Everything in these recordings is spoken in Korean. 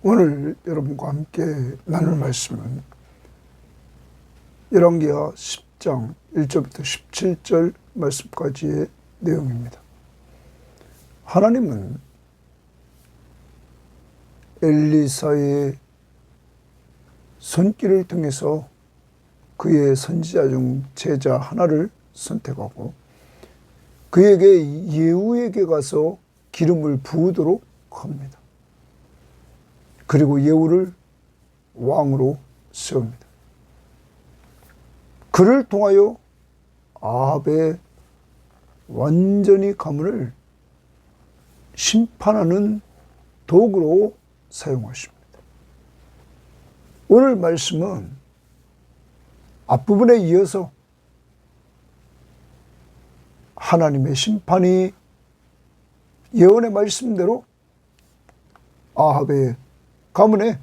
오늘 여러분과 함께 나눌 말씀은 열왕기하 10장 1절부터 17절 말씀까지의 내용입니다. 하나님은 엘리사의 손길을 통해서 그의 선지자 중 제자 하나를 선택하고 그에게 예후에게 가서 기름을 부으도록 합니다. 그리고 예후를 왕으로 세웁니다. 그를 통하여 아합의 완전히 가문을 심판하는 도구로 사용하십니다. 오늘 말씀은 앞부분에 이어서 하나님의 심판이 예언의 말씀대로 아합의 가문에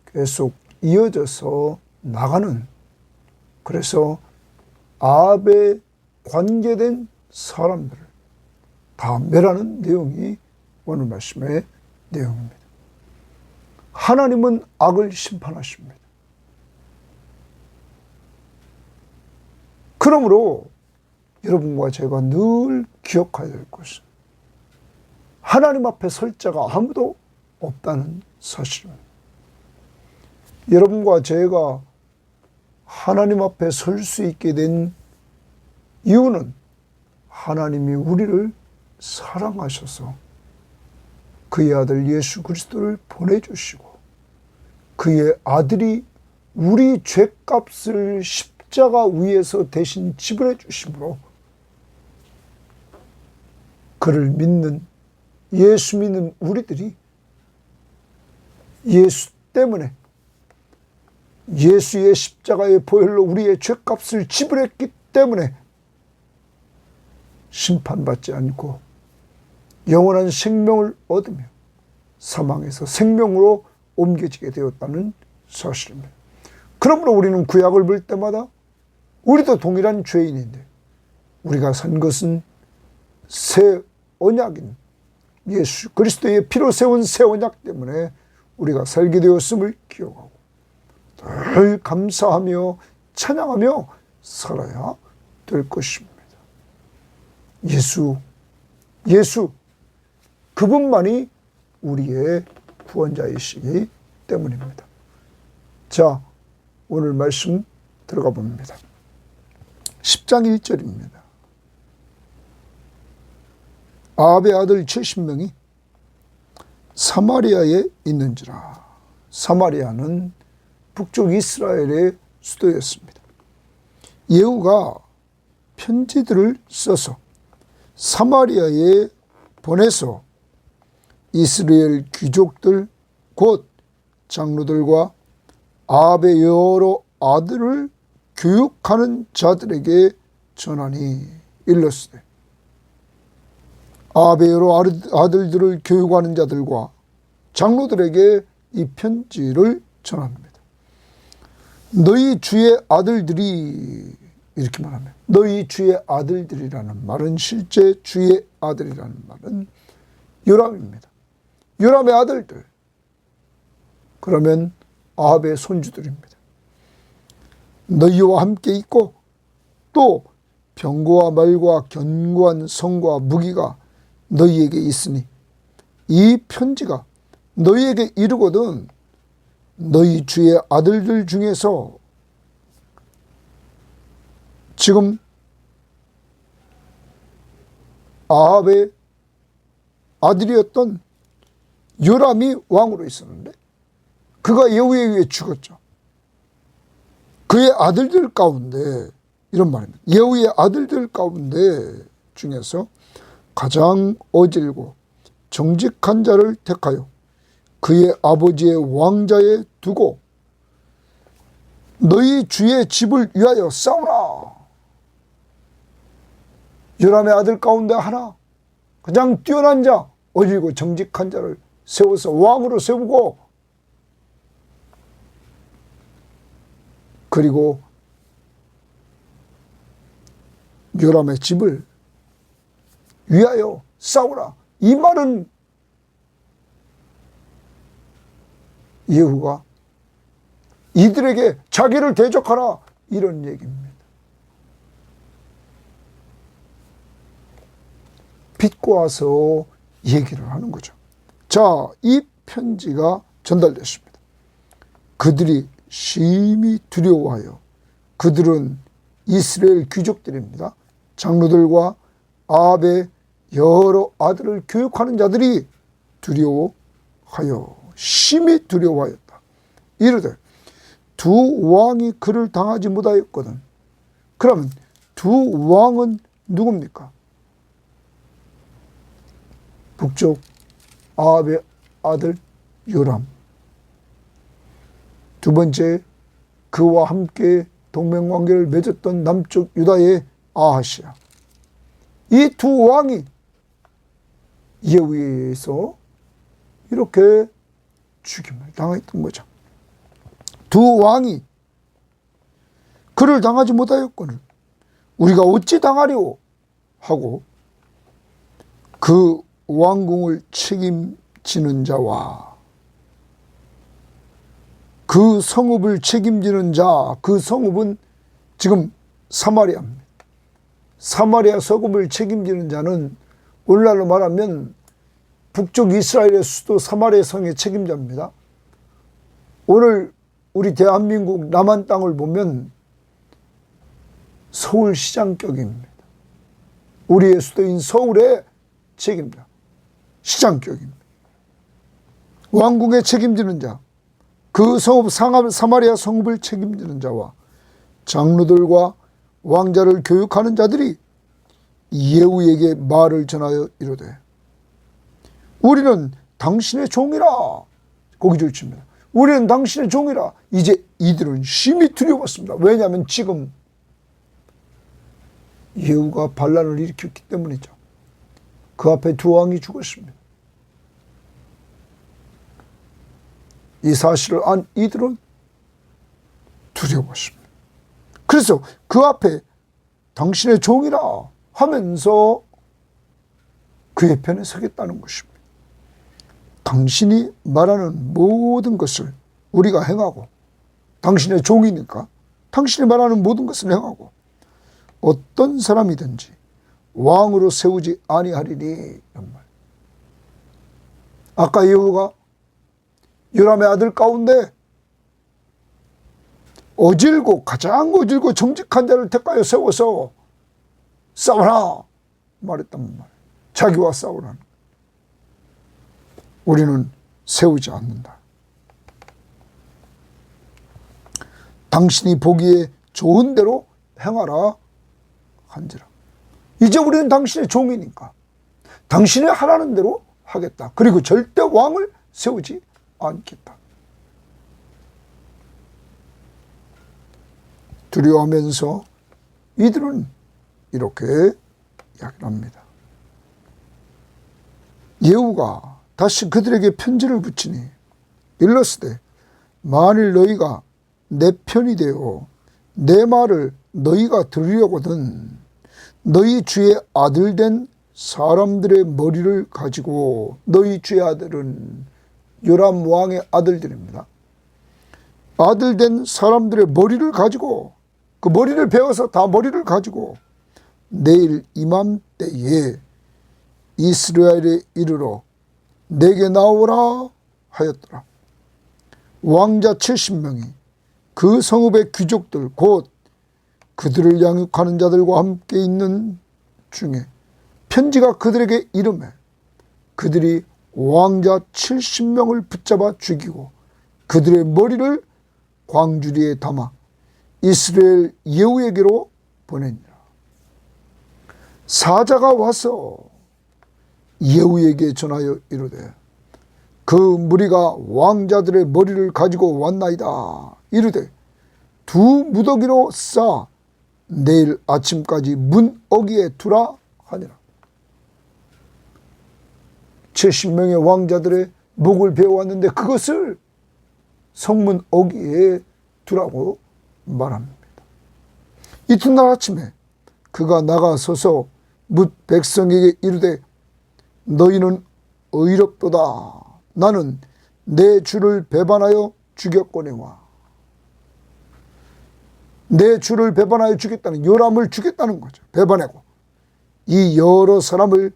계속 이어져서 나가는, 그래서 아합에 관계된 사람들을 다 멸하는 내용이 오늘 말씀의 내용입니다. 하나님은 악을 심판하십니다. 그러므로 여러분과 제가 늘 기억해야 될 것은 하나님 앞에 설 자가 아무도 없다는 사실입니다. 여러분과 제가 하나님 앞에 설 수 있게 된 이유는 하나님이 우리를 사랑하셔서 그의 아들 예수 그리스도를 보내주시고 그의 아들이 우리 죄값을 십자가 위에서 대신 지불해 주심으로 그를 믿는, 예수 믿는 우리들이 예수 때문에, 예수의 십자가의 보혈로 우리의 죄값을 지불했기 때문에 심판받지 않고 영원한 생명을 얻으며 사망에서 생명으로 옮겨지게 되었다는 사실입니다. 그러므로 우리는 구약을 볼 때마다 우리도 동일한 죄인인데 우리가 산 것은 새 언약인 예수 그리스도의 피로 세운 새 언약 때문에 우리가 살게 되었음을 기억하고 늘 감사하며 찬양하며 살아야 될 것입니다. 예수 그분만이 우리의 구원자이시기 때문입니다. 자, 오늘 말씀 들어가 봅니다. 10장 1절입니다. 아합의 아들 70명이 사마리아에 있는지라. 사마리아는 북쪽 이스라엘의 수도였습니다. 예후가 편지들을 써서 사마리아에 보내서 이스라엘 귀족들 곧 장로들과 아합의 여러 아들을 교육하는 자들에게 전하니 일렀으되 아합의 여러 아들들을 교육하는 자들과 장로들에게 이 편지를 전합니다. 너희 주의 아들들이, 이렇게 말하면 너희 주의 아들들이라는 말은 실제 주의 아들이라는 말은 요람입니다. 요람의 아들들, 그러면 아합의 손주들입니다. 너희와 함께 있고 또 병거와 말과 견고한 성과 무기가 너희에게 있으니 이 편지가 너희에게 이르거든 너희 주의 아들들 중에서 지금 아합의 아들이었던 요람이 왕으로 있었는데 그가 예후에 의해 죽었죠. 그의 아들들 가운데, 이런 말입니다. 예후의 아들들 가운데 중에서 가장 어질고 정직한 자를 택하여 그의 아버지의 왕자에 두고 너희 주의 집을 위하여 싸우라. 요람의 아들 가운데 하나, 가장 뛰어난 자, 어질고 정직한 자를 세워서 왕으로 세우고 그리고 요람의 집을 위하여 싸우라. 이 말은 예후가 이들에게 자기를 대적하라 이런 얘기입니다. 빚고 와서 얘기를 하는 거죠. 자, 이 편지가 전달됐습니다. 그들이 심히 두려워하여, 그들은 이스라엘 귀족들입니다. 장로들과 아합의 여러 아들을 교육하는 자들이 두려워하여, 심히 두려워하였다. 이르되 두 왕이 그를 당하지 못하였거든. 그러면 두 왕은 누굽니까? 북쪽 아합의 아들 요람, 두 번째 그와 함께 동맹관계를 맺었던 남쪽 유다의 아하시야. 이 두 왕이 예후에 의해서 이렇게 죽임을 당했던 거죠. 두 왕이 그를 당하지 못하였거늘 우리가 어찌 당하리오 하고 그 왕궁을 책임지는 자와 그 성읍을 책임지는 자, 그 성읍은 지금 사마리아입니다. 사마리아 성읍을 책임지는 자는 오늘날로 말하면 북쪽 이스라엘의 수도 사마리아 성의 책임자입니다. 오늘 우리 대한민국 남한 땅을 보면 서울시장격입니다. 우리의 수도인 서울의 책임자, 시장격입니다. 왕궁에 책임지는 자, 그 성읍 사마리아 성읍을 책임지는 자와 장로들과 왕자를 교육하는 자들이 예후에게 말을 전하여 이르되 우리는 당신의 종이라. 거기 좋습니다. 우리는 당신의 종이라. 이제 이들은 심히 두려웠습니다. 왜냐하면 지금 예후가 반란을 일으켰기 때문이죠. 그 앞에 두 왕이 죽었습니다. 이 사실을 안 이들은 두려웠습니다. 그래서 그 앞에 당신의 종이라 하면서 그의 편에 서겠다는 것입니다. 당신이 말하는 모든 것을 우리가 행하고, 당신의 종이니까 당신이 말하는 모든 것을 행하고 어떤 사람이든지 왕으로 세우지 아니하리니. 이런 말. 아까 예후가 요람의 아들 가운데 가장 어질고 정직한 자를 택하여 세워서 싸우라 말했단 말. 자기와 싸우라는. 우리는 세우지 않는다. 당신이 보기에 좋은 대로 행하라 한지라. 이제 우리는 당신의 종이니까 당신이 하라는 대로 하겠다. 그리고 절대 왕을 세우지 않겠다. 두려워하면서 이들은 이렇게 이야기를 합니다. 예후가 다시 그들에게 편지를 붙이니 일렀으되 만일 너희가 내 편이 되어 내 말을 너희가 들으려거든 너희 주의 아들 된 사람들의 머리를 가지고, 너희 주의 아들은 요람 왕의 아들들입니다. 아들 된 사람들의 머리를 가지고, 그 머리를 베어서 다 머리를 가지고 내일 이맘때에 이스라엘에 이르러 내게 나오라 하였더라. 왕자 70명이 그 성읍의 귀족들 곧 그들을 양육하는 자들과 함께 있는 중에 편지가 그들에게 이르매 그들이 왕자 70명을 붙잡아 죽이고 그들의 머리를 광주리에 담아 이스라엘 예후에게로 보내니라. 사자가 와서 예후에게 전하여 이르되 그 무리가 왕자들의 머리를 가지고 왔나이다. 이르되 두 무더기로 싸 내일 아침까지 문 어귀에 두라 하니라. 70명의 왕자들의 목을 베어왔는데 그것을 성문 어귀에 두라고 말합니다. 이튿날 아침에 그가 나가서서 뭇 백성에게 이르되 너희는 의롭도다. 나는 내 주를 배반하여 죽였거니와. 내 주를 배반하여 죽였다는, 요람을 죽였다는 거죠. 배반하고. 이 여러 사람을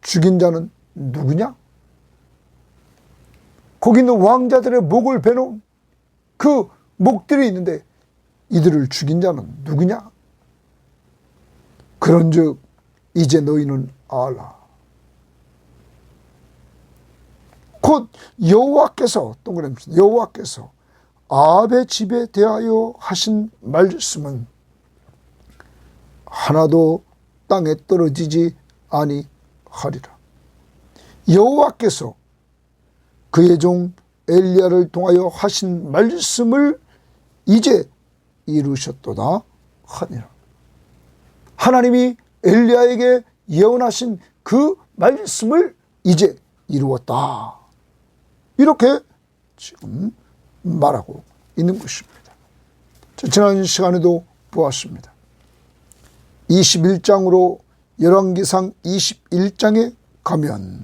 죽인 자는 누구냐? 거기 있는 왕자들의 목을 베놓은 그 목들이 있는데 이들을 죽인 자는 누구냐? 그런즉 이제 너희는 알라. 곧 여호와께서, 동그라미 여호와께서 아합의 집에 대하여 하신 말씀은 하나도 땅에 떨어지지 아니하리라. 여호와께서 그의 종 엘리야를 통하여 하신 말씀을 이제 이루셨도다 하니라. 하나님이 엘리야에게 예언하신 그 말씀을 이제 이루었다. 이렇게 지금 말하고 있는 것입니다. 지난 시간에도 보았습니다. 21장으로 열왕기상 21장에 가면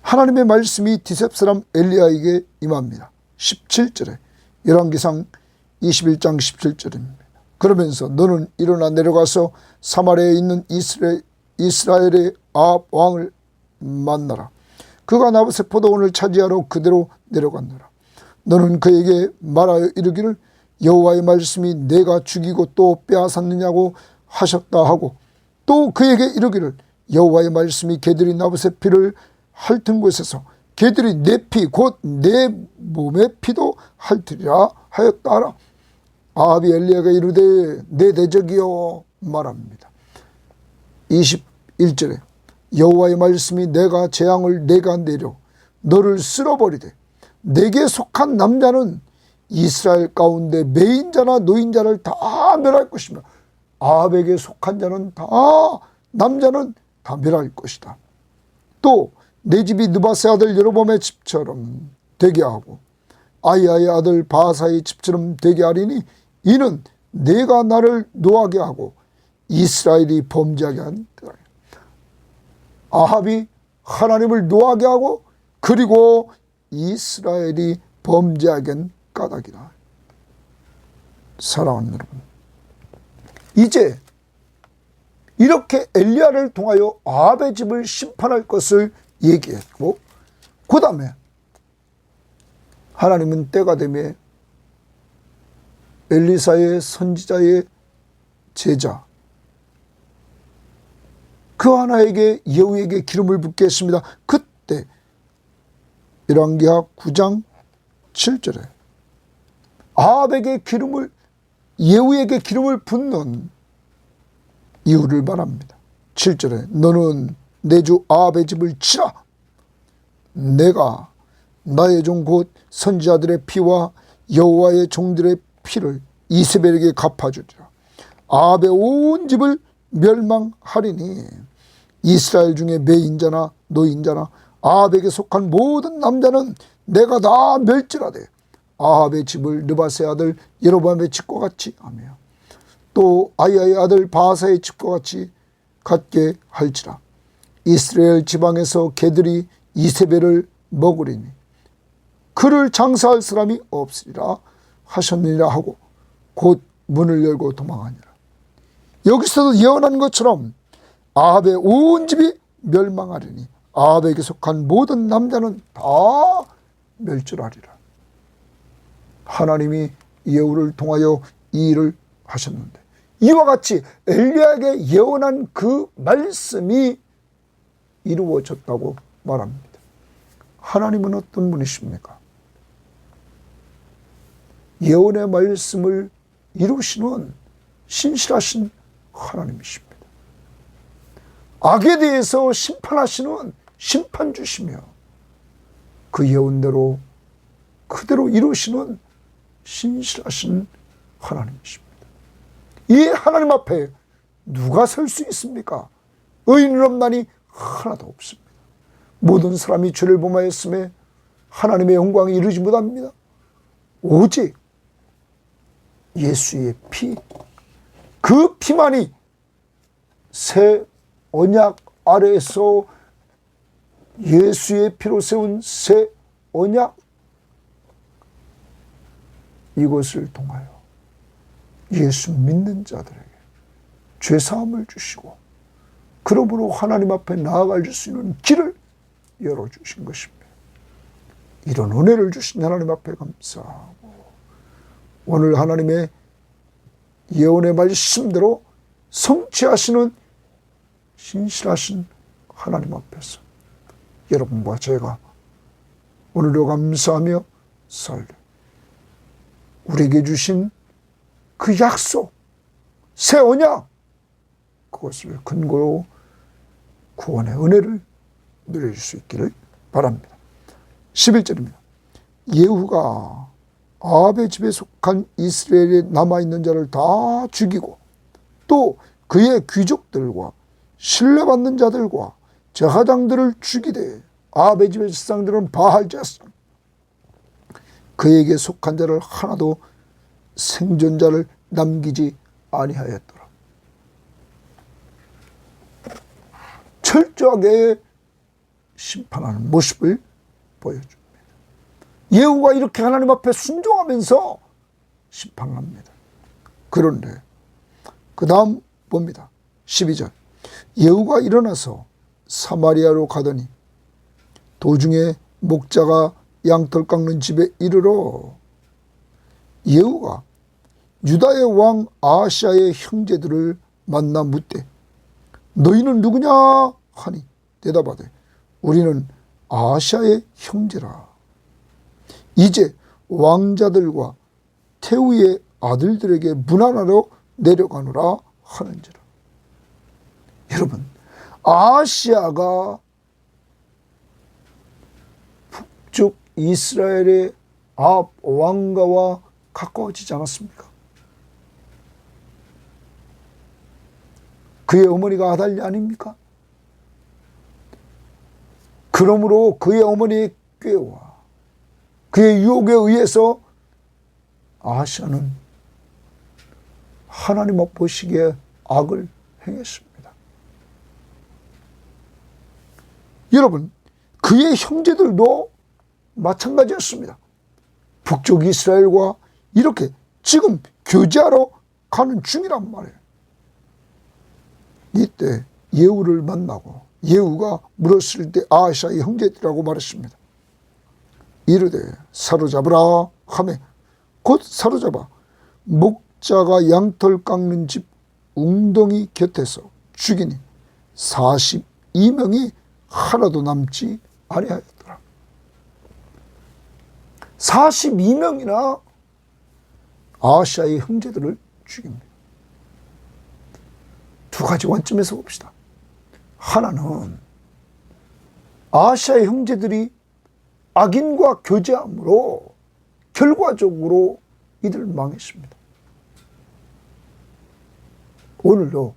하나님의 말씀이 디셉 사람 엘리야에게 임합니다. 17절에 열왕기상 21장 17절입니다. 그러면서 너는 일어나 내려가서 사마리아에 있는 이스라엘의 아합 왕을 만나라. 그가 나봇의 포도원을 차지하러 그대로 내려갔노라. 너는 그에게 말하여 이르기를 여호와의 말씀이 내가 죽이고 또 빼앗았느냐고 하셨다 하고, 또 그에게 이르기를 여호와의 말씀이 개들이 나봇의 피를 핥은 곳에서 개들이 내 피 곧 내 몸의 피도 핥으리라 하였다 하라. 아합이 엘리야가 이르되 내 대적이여 말합니다. 21절에 여호와의 말씀이 내가 재앙을 내가 내려 너를 쓸어버리되 내게 속한 남자는 이스라엘 가운데 매인자나 노인자를 다 멸할 것이며 아합에게 속한 자는 다, 남자는 다 멸할 것이다. 또 내 집이 느바세 아들 여로보암의 집처럼 되게 하고 아히야의 아들 바하사의 집처럼 되게 하리니 이는 내가 나를 노하게 하고 이스라엘이 범죄하게 한 때라. 아합이 하나님을 노하게 하고 그리고 이스라엘이 범죄하게 한 까닭이라. 사랑하는 여러분, 이제 이렇게 엘리야를 통하여 아합의 집을 심판할 것을 얘기했고, 그 다음에 하나님은 때가 되매 엘리사의 선지자의 제자 그 하나에게 예후에게 기름을 붓게 했습니다. 그때 열왕기하 9장 7절에 아합에게 기름을, 예후에게 기름을 붓는 이유를 말합니다. 7절에 너는 내 주 아합의 집을 치라. 내가 나의 종 곧 선지자들의 피와 여호와의 종들의 피를 이세벨에게 갚아주리라. 아합의 온 집을 멸망하리니 이스라엘 중에 매인자나 노인자나 아합에게 속한 모든 남자는 내가 다 멸지라되 아합의 집을 느바세 아들 여로보암의 집과 같이 하며 또 아히야의 아들 바하사의 집과 같이 갖게 할지라. 이스라엘 지방에서 개들이 이세벨을 먹으리니 그를 장사할 사람이 없으리라 하셨느니라 하고 곧 문을 열고 도망하니라. 여기서도 예언한 것처럼 아합의 온 집이 멸망하리니 아합에게 속한 모든 남자는 다 멸절하리라. 하나님이 예후를 통하여 이 일을 하셨는데 이와 같이 엘리야에게 예언한 그 말씀이 이루어졌다고 말합니다. 하나님은 어떤 분이십니까? 예언의 말씀을 이루시는 신실하신 하나님이십니다. 악에 대해서 심판하시는 심판주시며 그 예언대로 그대로 이루시는 신실하신 하나님이십니다. 이 하나님 앞에 누가 설 수 있습니까? 의인은 없나니 하나도 없습니다. 모든 사람이 죄를 범하였음에 하나님의 영광이 이루지 못합니다. 오직 예수의 피, 그 피만이 새 언약 아래에서 예수의 피로 세운 새 언약, 이것을 통하여 예수 믿는 자들에게 죄사함을 주시고 그러므로 하나님 앞에 나아갈 수 있는 길을 열어주신 것입니다. 이런 은혜를 주신 하나님 앞에 감사하고 오늘 하나님의 예언의 말씀대로 성취하시는 신실하신 하나님 앞에서 여러분과 제가 오늘도 감사하며 살려 우리에게 주신 그 약속, 새 언약, 그것을 근거로 구원의 은혜를 누릴 수 있기를 바랍니다. 11절입니다. 예후가 아합의 집에 속한 이스라엘에 남아있는 자를 다 죽이고 또 그의 귀족들과 신뢰받는 자들과 제사장들을 죽이되 아합의 집의 제사장들은 바알 제사장 그에게 속한 자를 하나도 생존자를 남기지 아니하였더라. 철저하게 심판하는 모습을 보여줍니다. 예후가 이렇게 하나님 앞에 순종하면서 심판합니다. 그런데 그 다음 봅니다. 12절. 예후가 일어나서 사마리아로 가더니 도중에 목자가 양털 깎는 집에 이르러 예후가 유다의 왕 아하시아의 형제들을 만나 묻되 너희는 누구냐 하니 대답하되 우리는 아하시아의 형제라. 이제 왕자들과 태우의 아들들에게 문안하러 내려가노라 하는지라. 여러분, 아하시아가 북쪽 이스라엘의 아합 왕가와 가까워지지 않았습니까? 그의 어머니가 아달랴 아닙니까? 그러므로 그의 어머니의 꾀와 그의 유혹에 의해서 아하시아는 하나님 앞 보시기에 악을 행했습니다. 여러분, 그의 형제들도 마찬가지였습니다. 북쪽 이스라엘과 이렇게 지금 교제하러 가는 중이란 말이에요. 이때 예후를 만나고 예후가 물었을 때 아하시아의 형제들이라고 말했습니다. 이르되 사로잡으라 하매 곧 사로잡아 목자가 양털 깎는 집 웅덩이 곁에서 죽이니 42명이 하나도 남지 아니하였더라. 42명이나 아하시아의 형제들을 죽입니다. 두 가지 관점에서 봅시다. 하나는 아하시아의 형제들이 악인과 교제함으로 결과적으로 이들을 망했습니다. 오늘도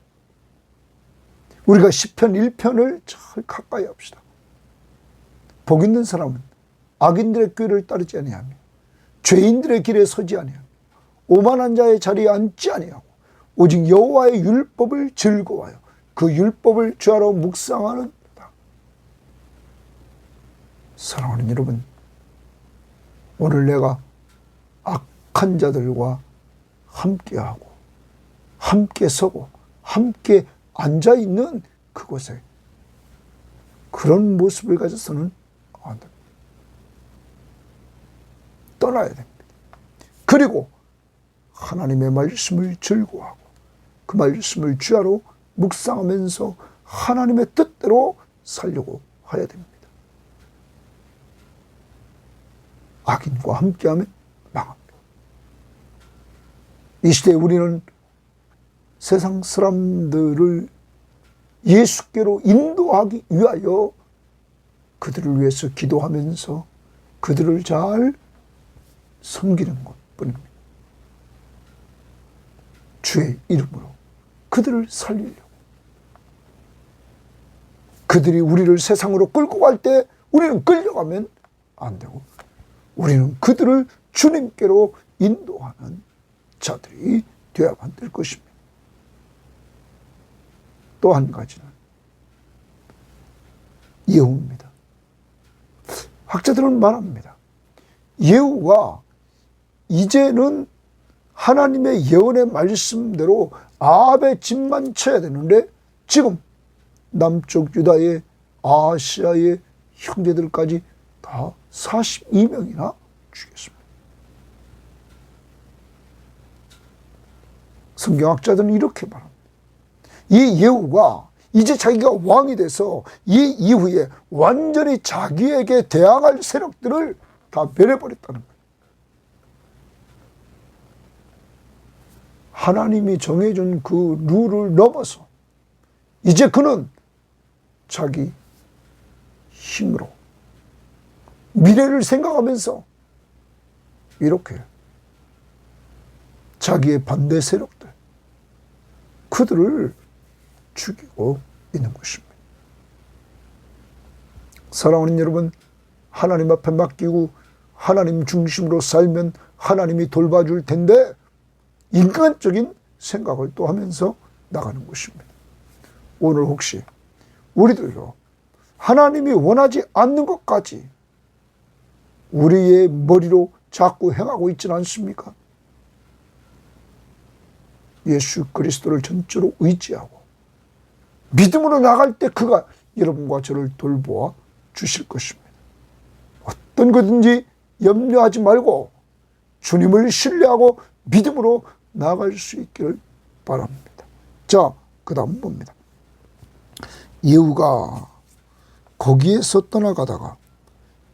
우리가 시편 1편을 잘 가까이 합시다. 복 있는 사람은 악인들의 꾀를 따르지 아니하며 죄인들의 길에 서지 아니하며 오만한 자의 자리에 앉지 아니하고 오직 여호와의 율법을 즐거워하여 그 율법을 주하러 묵상하는 다. 사랑하는 여러분, 오늘 내가 악한 자들과 함께하고 함께 서고 함께 앉아있는 그곳에 그런 모습을 가져서는 안 됩니다. 떠나야 됩니다. 그리고 하나님의 말씀을 즐거워하고 그 말씀을 주야로 묵상하면서 하나님의 뜻대로 살려고 해야 됩니다. 악인과 함께하면 망합니다. 이 시대에 우리는 세상 사람들을 예수께로 인도하기 위하여 그들을 위해서 기도하면서 그들을 잘 섬기는 것뿐입니다. 주의 이름으로 그들을 살리려고. 그들이 우리를 세상으로 끌고 갈 때 우리는 끌려가면 안 되고 우리는 그들을 주님께로 인도하는 자들이 되어야만 될 것입니다. 또 한 가지는 예후입니다. 학자들은 말합니다. 예후가 이제는 하나님의 예언의 말씀대로 아합의 집만 쳐야 되는데 지금 남쪽 유다의 아시아의 형제들까지 다 42명이나 죽였습니다. 성경학자들은 이렇게 말합니다. 이 예후가 이제 자기가 왕이 돼서 이 이후에 완전히 자기에게 대항할 세력들을 다 멸해버렸다는 거예요. 하나님이 정해준 그 룰을 넘어서 이제 그는 자기 힘으로 미래를 생각하면서 이렇게 자기의 반대 세력들, 그들을 죽이고 있는 것입니다. 사랑하는 여러분, 하나님 앞에 맡기고 하나님 중심으로 살면 하나님이 돌봐줄 텐데 인간적인 생각을 또 하면서 나가는 것입니다. 오늘 혹시 우리들도 하나님이 원하지 않는 것까지 우리의 머리로 자꾸 행하고 있지는 않습니까? 예수 그리스도를 전적으로 의지하고 믿음으로 나갈 때 그가 여러분과 저를 돌보아 주실 것입니다. 어떤 거든지 염려하지 말고 주님을 신뢰하고 믿음으로 나아갈 수 있기를 바랍니다. 자, 그 다음 봅니다. 예후가 거기에서 떠나가다가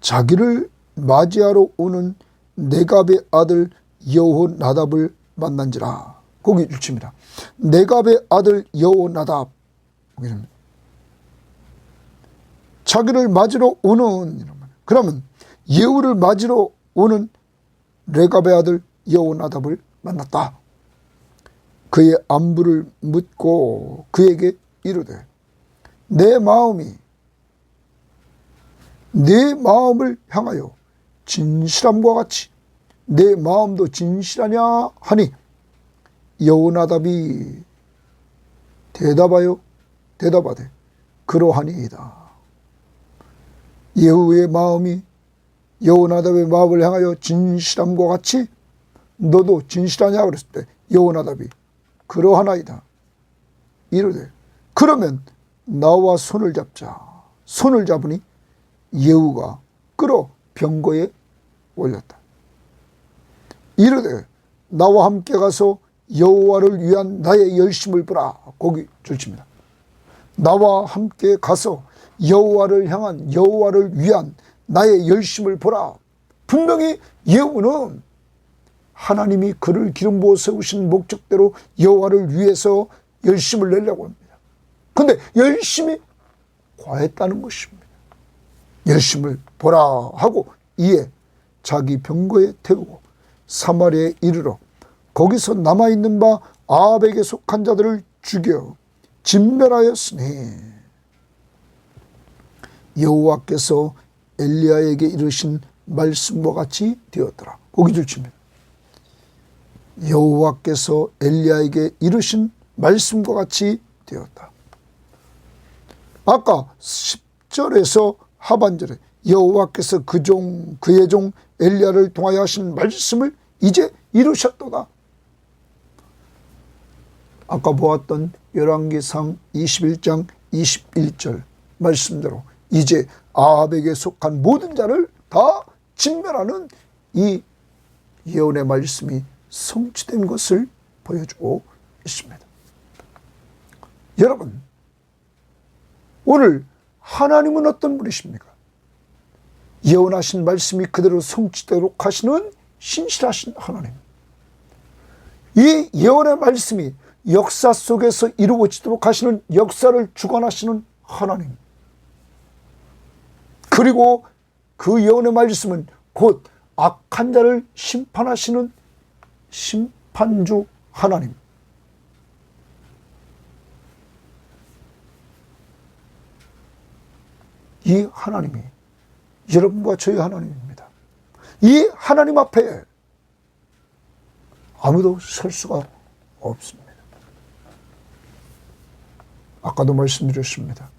자기를 맞이하러 오는 네갑의 아들 여호나답을 만난지라. 거기 일치입니다. 네갑의 아들 여호나답. 자기를 맞으러 오는, 그러면 예후를 맞으러 오는 네갑의 아들 여호나답을 만났다. 그의 안부를 묻고 그에게 이르되 내 마음이 내 마음을 향하여 진실함과 같이 내 마음도 진실하냐 하니 여호나답이 대답하되 그러하니이다. 예후의 마음이 여호나답의 마음을 향하여 진실함과 같이 너도 진실하냐 그랬을 때 여호나답이 그러하나이다. 이르되 그러면 나와 손을 잡자. 손을 잡으니 예후가 끌어 병거에 올렸다. 이르되 나와 함께 가서 여호와를 위한 나의 열심을 보라. 거기 줄칩니다. 나와 함께 가서 여호와를 향한 여호와를 위한 나의 열심을 보라. 분명히 예후는 하나님이 그를 기름 부어 세우신 목적대로 여호와를 위해서 열심을 내려고 합니다. 그런데 열심히 과했다는 것입니다. 열심을 보라 하고 이에 자기 병거에 태우고 사마리아에 이르러 거기서 남아있는 바 아합에게 속한 자들을 죽여 진멸하였으니 여호와께서 엘리야에게 이르신 말씀과 같이 되었더라. 거기 줄칩니다. 여호와께서 엘리야에게 이르신 말씀과 같이 되었다. 아까 10절에서 하반절에 여호와께서 그의 종 엘리야를 통하여 하신 말씀을 이제 이루셨도다. 아까 보았던 열왕기상 21장 21절 말씀대로 이제 아합에게 속한 모든 자를 다 진멸하는 이 예언의 말씀이 성취된 것을 보여주고 있습니다. 여러분, 오늘 하나님은 어떤 분이십니까? 예언하신 말씀이 그대로 성취되도록 하시는 신실하신 하나님. 이 예언의 말씀이 역사 속에서 이루어지도록 하시는 역사를 주관하시는 하나님. 그리고 그 예언의 말씀은 곧 악한 자를 심판하시는 심판주 하나님. 이 하나님이 여러분과 저희 하나님입니다. 이 하나님 앞에 아무도 설 수가 없습니다. 아까도 말씀드렸습니다.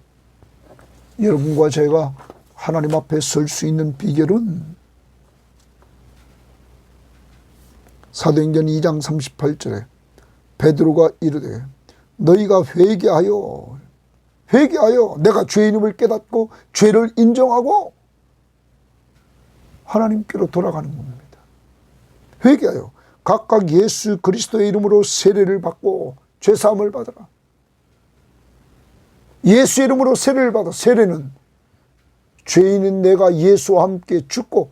여러분과 제가 하나님 앞에 설 수 있는 비결은 사도행전 2장 38절에 베드로가 이르되 너희가 회개하여 내가 죄인임을 깨닫고 죄를 인정하고 하나님께로 돌아가는 겁니다. 회개하여 각각 예수 그리스도의 이름으로 세례를 받고 죄사함을 받으라. 예수의 이름으로 세례를 받아. 세례는 죄인인 내가 예수와 함께 죽고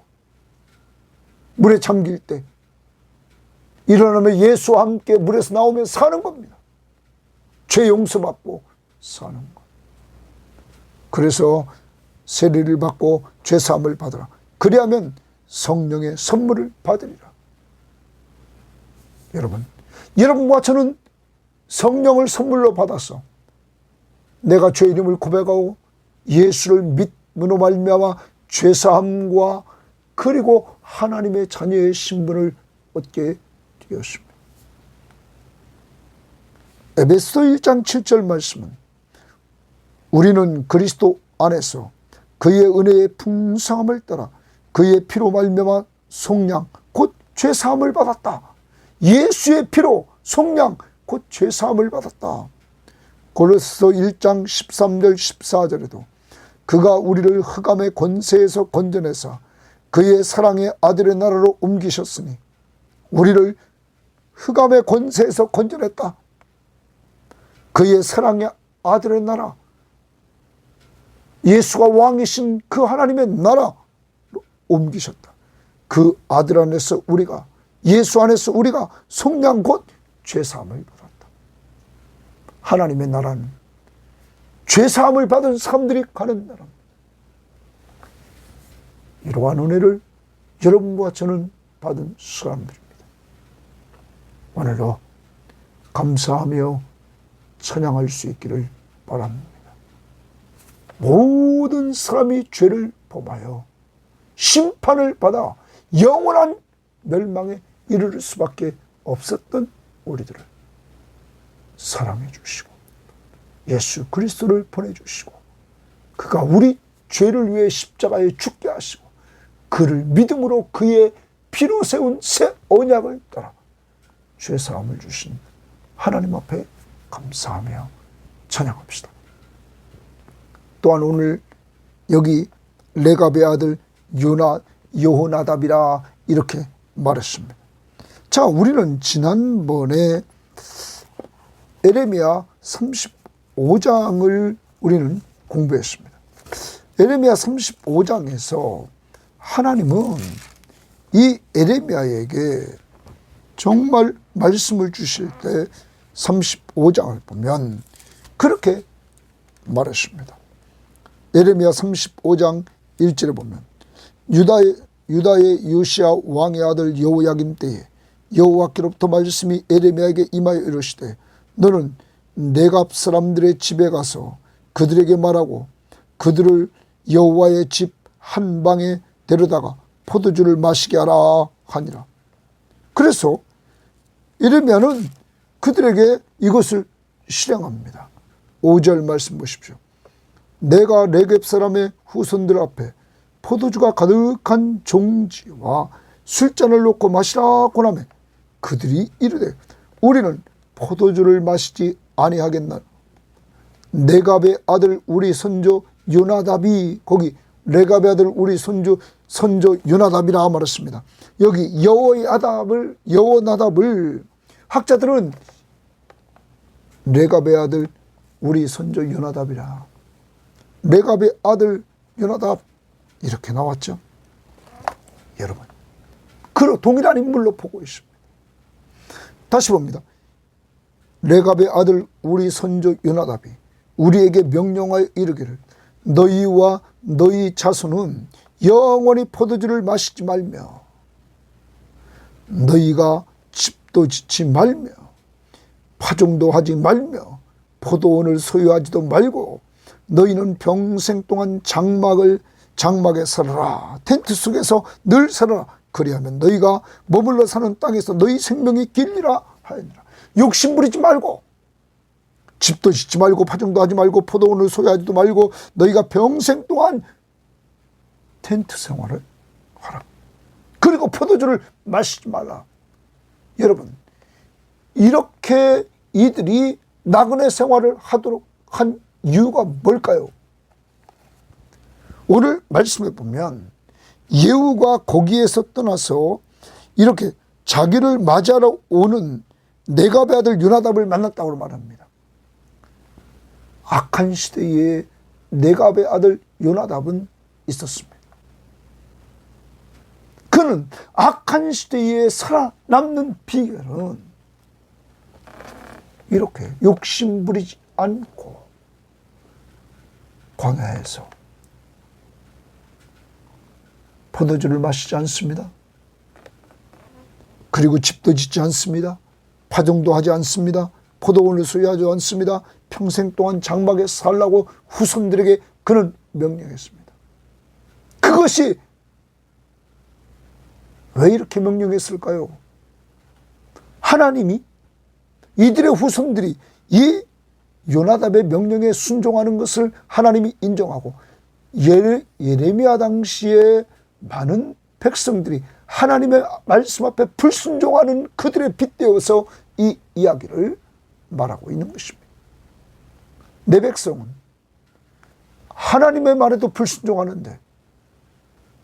물에 잠길 때 일어나면 예수와 함께 물에서 나오면 사는 겁니다. 죄 용서받고 사는 것. 그래서 세례를 받고 죄사함을 받으라. 그리하면 성령의 선물을 받으리라. 여러분과 저는 성령을 선물로 받았어. 내가 죄 이름을 고백하고 예수를 믿음으로 말미암아 죄사함과 그리고 하나님의 자녀의 신분을 얻게 되었습니다. 에베소서 1장 7절 말씀은 우리는 그리스도 안에서 그의 은혜의 풍성함을 따라 그의 피로 말미암아 속량 곧 죄사함을 받았다. 예수의 피로 속량 곧 죄사함을 받았다. 고린도서 1장 13절 14절에도 그가 우리를 흑암의 권세에서 건져내사 그의 사랑의 아들의 나라로 옮기셨으니 우리를 흑암의 권세에서 건져냈다. 그의 사랑의 아들의 나라, 예수가 왕이신 그 하나님의 나라로 옮기셨다. 그 아들 안에서 우리가, 예수 안에서 우리가 속량 곧 죄사함을 받았다. 하나님의 나라는 죄사함을 받은 사람들이 가는 나라입니다. 이러한 은혜를 여러분과 저는 받은 사람들입니다. 오늘도 감사하며 찬양할 수 있기를 바랍니다. 모든 사람이 죄를 범하여 심판을 받아 영원한 멸망에 이르를 수밖에 없었던 우리들을 사랑해 주시고 예수 그리스도를 보내주시고 그가 우리 죄를 위해 십자가에 죽게 하시고 그를 믿음으로 그의 피로 세운 새 언약을 따라 죄사함을 주신 하나님 앞에 감사하며 찬양합시다. 또한 오늘 여기 레갑의 아들 여호나답이라 이렇게 말했습니다. 자, 우리는 지난번에 에레미야 35장을 우리는 공부했습니다. 에레미야 35장에서 하나님은 이 에레미야에게 정말 말씀을 주실 때 35장을 보면 그렇게 말했습니다. 에레미야 35장 1절에 보면 유다의 요시야 왕의 아들 여호야김 때에 여호와께로부터 말씀이 에레미야에게 임하여 이르시되 너는 네갑 사람들의 집에 가서 그들에게 말하고 그들을 여호와의 집 한 방에 데려다가 포도주를 마시게 하라 하니라. 그래서 에레미야는 그들에게 이것을 실행합니다. 5절 말씀 보십시오. 내가 레겝 사람의 후손들 앞에 포도주가 가득한 종지와 술잔을 놓고 마시라 고나매 그들이 이르되 우리는 포도주를 마시지 아니하겠나. 네갑의 아들 우리 선조 요나답이 거기 레갑의 아들 우리 선조 요나답이라 말했습니다. 여기 여호나답을 학자들은 레갑의 아들 우리 선조 요나답이라. 레갑의 아들 요나답 이렇게 나왔죠. 여러분, 그 동일한 인물로 보고 있습니다. 다시 봅니다. 레갑의 아들 우리 선조 요나답이 우리에게 명령하여 이르기를 너희와 너희 자손은 영원히 포도주를 마시지 말며 너희가 집도 짓지 말며 파종도 하지 말며 포도원을 소유하지도 말고 너희는 평생 동안 장막에 살아라. 텐트 속에서 늘 살아라. 그리하면 너희가 머물러 사는 땅에서 너희 생명이 길리라 하였느라. 욕심 부리지 말고 집도 짓지 말고 파종도 하지 말고 포도원을 소유하지도 말고 너희가 평생 동안 텐트 생활을 하라. 그리고 포도주를 마시지 말라. 여러분, 이렇게 이들이 나그네 생활을 하도록 한 이유가 뭘까요? 오늘 말씀에 보면 예후가 거기에서 떠나서 이렇게 자기를 맞이하러 오는 네갑의 아들 요나답을 만났다고 말합니다. 악한 시대에 네갑의 아들 요나답은 있었습니다. 그는 악한 시대에 살아남는 비결은 이렇게 욕심부리지 않고 광야에서 포도주를 마시지 않습니다. 그리고 집도 짓지 않습니다. 파종도 하지 않습니다. 포도원을 소유하지 않습니다. 평생 동안 장막에 살라고 후손들에게 그는 명령했습니다. 그것이 왜 이렇게 명령했을까요? 하나님이 이들의 후손들이 이 요나답의 명령에 순종하는 것을 하나님이 인정하고 예레미야 당시에 많은 백성들이 하나님의 말씀 앞에 불순종하는 그들의 빗대어서 이 이야기를 말하고 있는 것입니다. 내 백성은 하나님의 말에도 불순종하는데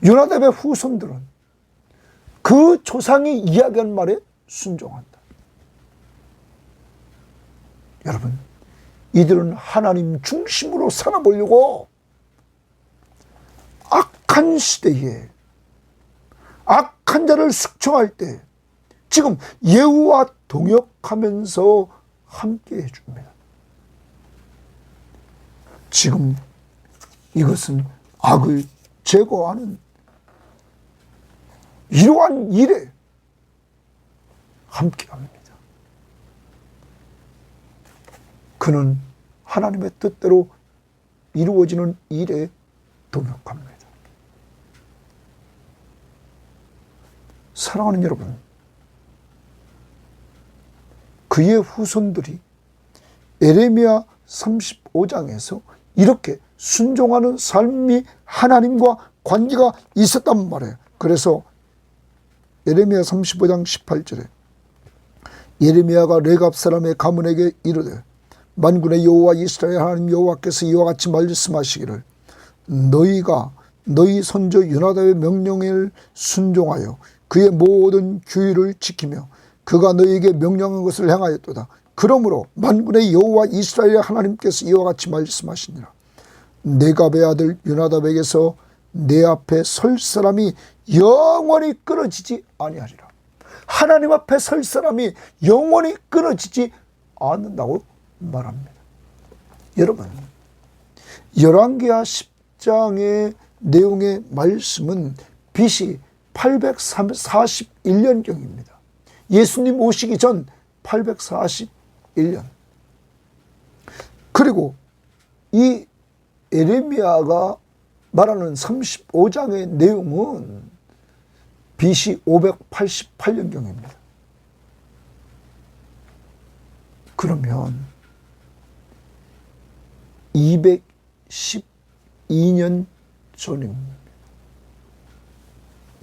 요나답의 후손들은 그 조상이 이야기한 말에 순종한다. 여러분, 이들은 하나님 중심으로 살아보려고 악한 시대에 악한 자를 숙청할 때 지금 예후와 동역하면서 함께 해줍니다. 지금 이것은 악을 제거하는 이러한 일에 함께합니다. 그는 하나님의 뜻대로 이루어지는 일에 동역합니다. 사랑하는 여러분, 그의 후손들이 예레미야 35장에서 이렇게 순종하는 삶이 하나님과 관계가 있었단 말이에요. 그래서 예레미야 35장 18절에 예레미야가 레갑 사람의 가문에게 이르되 만군의 여호와 이스라엘 하나님 여호와께서 이와 같이 말씀하시기를 너희가 너희 선조 요나답의 명령을 순종하여 그의 모든 규율을 지키며 그가 너희에게 명령한 것을 행하였도다. 그러므로 만군의 여호와 이스라엘 하나님께서 이와 같이 말씀하시니라. 네갑의 아들 요나답에게서 내 앞에 설 사람이 영원히 끊어지지 아니하리라. 하나님 앞에 설 사람이 영원히 끊어지지 않는다고 말합니다. 여러분, 열왕기하 10장의 내용의 말씀은 BC 841년경입니다. 예수님 오시기 전 841년. 그리고 이 예레미야가 말하는 35장의 내용은 BC 588년경입니다. 그러면 212년 전입니다.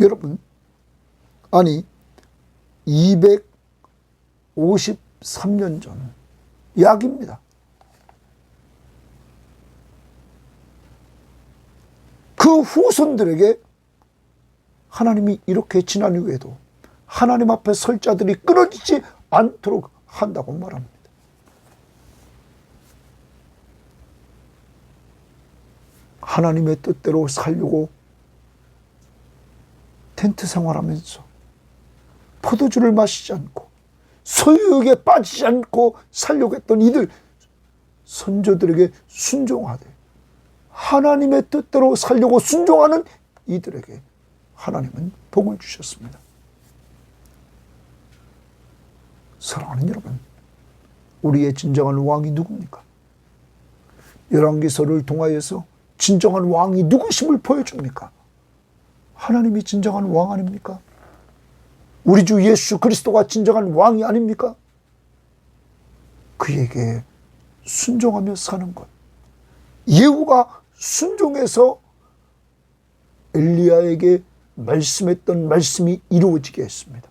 여러분, 아니 253년 전 약입니다. 그 후손들에게 하나님이 이렇게 지난 후에도 하나님 앞에 설 자들이 끊어지지 않도록 한다고 말합니다. 하나님의 뜻대로 살려고 텐트 생활하면서 포도주를 마시지 않고 소유욕에 빠지지 않고 살려고 했던 이들 선조들에게 순종하되 하나님의 뜻대로 살려고 순종하는 이들에게 하나님은 복을 주셨습니다. 사랑하는 여러분, 우리의 진정한 왕이 누굽니까? 열왕기서를 통하여서 진정한 왕이 누구심을 보여줍니까? 하나님이 진정한 왕 아닙니까? 우리 주 예수 그리스도가 진정한 왕이 아닙니까? 그에게 순종하며 사는 것. 예후가 순종해서 엘리야에게 말씀했던 말씀이 이루어지게 했습니다.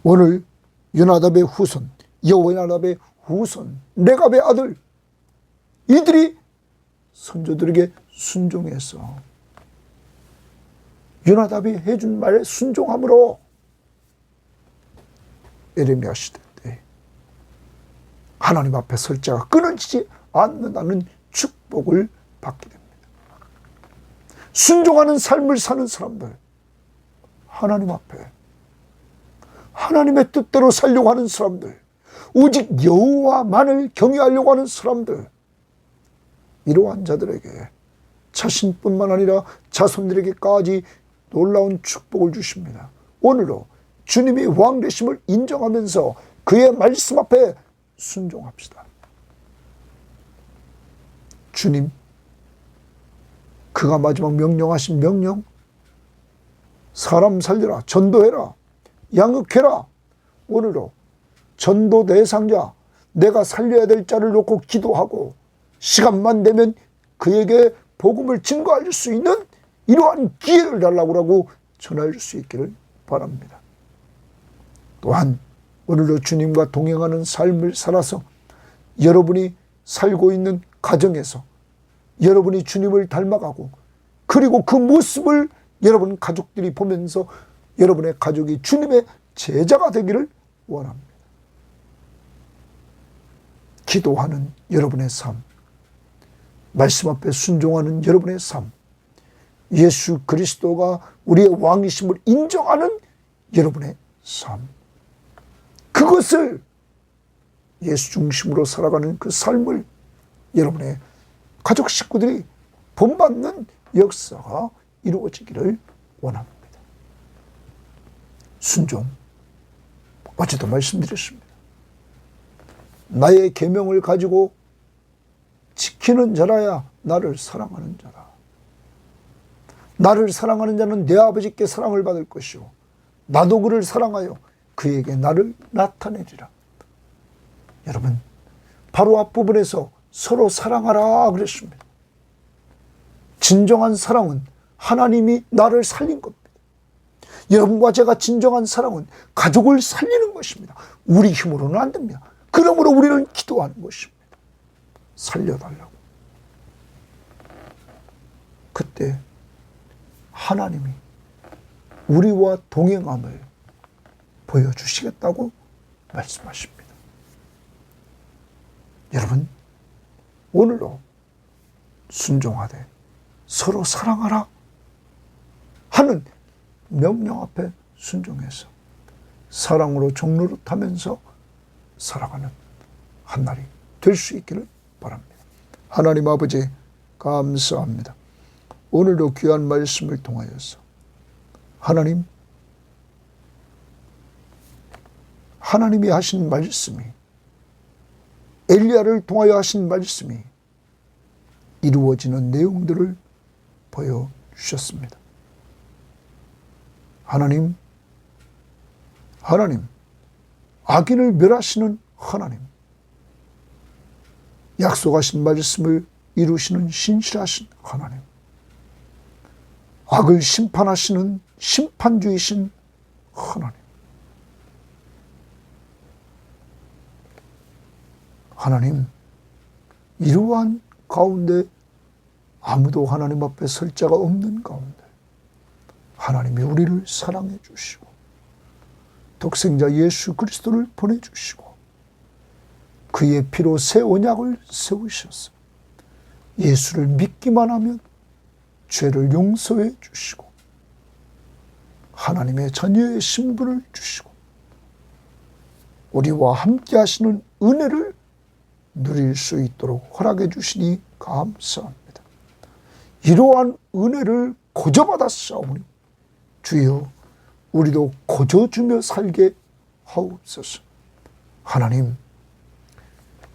오늘 요나답의 후손, 여호야답의 후손, 레갑의 아들, 이들이 선조들에게 순종해서 요나답이 해준 말에 순종함으로 에레미야 시대 때 하나님 앞에 설 자가 끊어지지 않는다는 축복을 받게 됩니다. 순종하는 삶을 사는 사람들, 하나님 앞에 하나님의 뜻대로 살려고 하는 사람들, 오직 여호와만을 경외하려고 하는 사람들, 이러한 자들에게 자신뿐만 아니라 자손들에게까지 놀라운 축복을 주십니다. 오늘도 주님이 왕 되심을 인정하면서 그의 말씀 앞에 순종합시다. 주님, 그가 마지막 명령하신 명령, 사람 살려라, 전도해라, 양육해라. 오늘도 전도 대상자, 내가 살려야 될 자를 놓고 기도하고 시간만 되면 그에게 복음을 증거할 수 있는 이러한 기회를 달라고 하고 전할 수 있기를 바랍니다. 또한 오늘도 주님과 동행하는 삶을 살아서 여러분이 살고 있는 가정에서 여러분이 주님을 닮아가고, 그리고 그 모습을 여러분 가족들이 보면서 여러분의 가족이 주님의 제자가 되기를 원합니다. 기도하는 여러분의 삶, 말씀 앞에 순종하는 여러분의 삶, 예수 그리스도가 우리의 왕이심을 인정하는 여러분의 삶, 그것을 예수 중심으로 살아가는 그 삶을 여러분의 가족 식구들이 본받는 역사가 이루어지기를 원합니다. 순종, 어제도 말씀드렸습니다. 나의 계명을 가지고 지키는 자라야 나를 사랑하는 자라. 나를 사랑하는 자는 내 아버지께 사랑을 받을 것이요 나도 그를 사랑하여 그에게 나를 나타내리라. 여러분, 바로 앞부분에서 서로 사랑하라 그랬습니다. 진정한 사랑은 하나님이 나를 살린 겁니다. 여러분과 제가 진정한 사랑은 가족을 살리는 것입니다. 우리 힘으로는 안 됩니다. 그러므로 우리는 기도하는 것입니다. 살려달라고. 그때 하나님이 우리와 동행함을 보여주시겠다고 말씀하십니다. 여러분, 오늘도 순종하되 서로 사랑하라 하는 명령 앞에 순종해서 사랑으로 종로를 타면서 살아가는 한날이 될 수 있기를 바랍니다. 하나님 아버지, 감사합니다. 오늘도 귀한 말씀을 통하여서 하나님이 하신 말씀이, 엘리야를 통하여 하신 말씀이 이루어지는 내용들을 보여주셨습니다. 하나님, 악인을 멸하시는 하나님, 약속하신 말씀을 이루시는 신실하신 하나님, 악을 심판하시는 심판주이신 하나님, 하나님, 이러한 가운데 아무도 하나님 앞에 설 자가 없는 가운데 하나님이 우리를 사랑해 주시고 독생자 예수 그리스도를 보내주시고 그의 피로 새 언약을 세우셔서 예수를 믿기만 하면 죄를 용서해 주시고 하나님의 자녀의 신분을 주시고 우리와 함께 하시는 은혜를 누릴 수 있도록 허락해 주시니 감사합니다. 이러한 은혜를 고져받았사오니 주여 우리도 고져주며 살게 하옵소서. 하나님,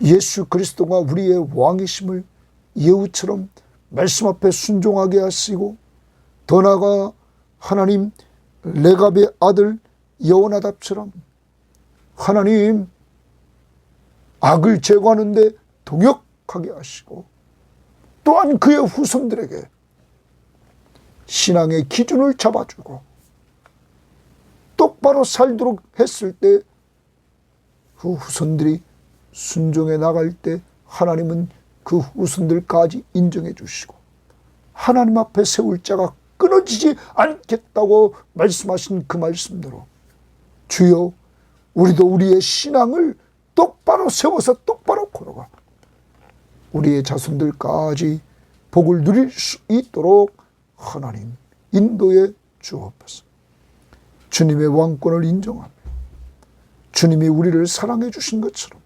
예수 그리스도가 우리의 왕이심을 예후처럼 말씀 앞에 순종하게 하시고 더 나아가 하나님 레갑의 아들 여호나답처럼 하나님 악을 제거하는 데 동역하게 하시고 또한 그의 후손들에게 신앙의 기준을 잡아주고 똑바로 살도록 했을 때 그 후손들이 순종해 나갈 때 하나님은 그 후손들까지 인정해 주시고 하나님 앞에 세울 자가 끊어지지 않겠다고 말씀하신 그 말씀대로 주여 우리도 우리의 신앙을 똑바로 세워서 똑바로 걸어가 우리의 자손들까지 복을 누릴 수 있도록 하나님 인도해 주옵소서. 주님의 왕권을 인정하며 주님이 우리를 사랑해 주신 것처럼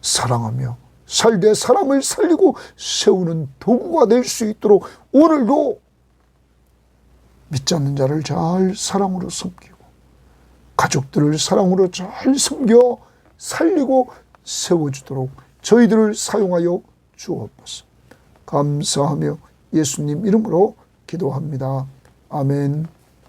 사랑하며 살되 사람을 살리고 세우는 도구가 될 수 있도록 오늘도 믿지 않는 자를 잘 사랑으로 섬기고 가족들을 사랑으로 잘 섬겨 살리고 세워주도록 저희들을 사용하여 주옵소서. 감사하며 예수님 이름으로 기도합니다. 아멘.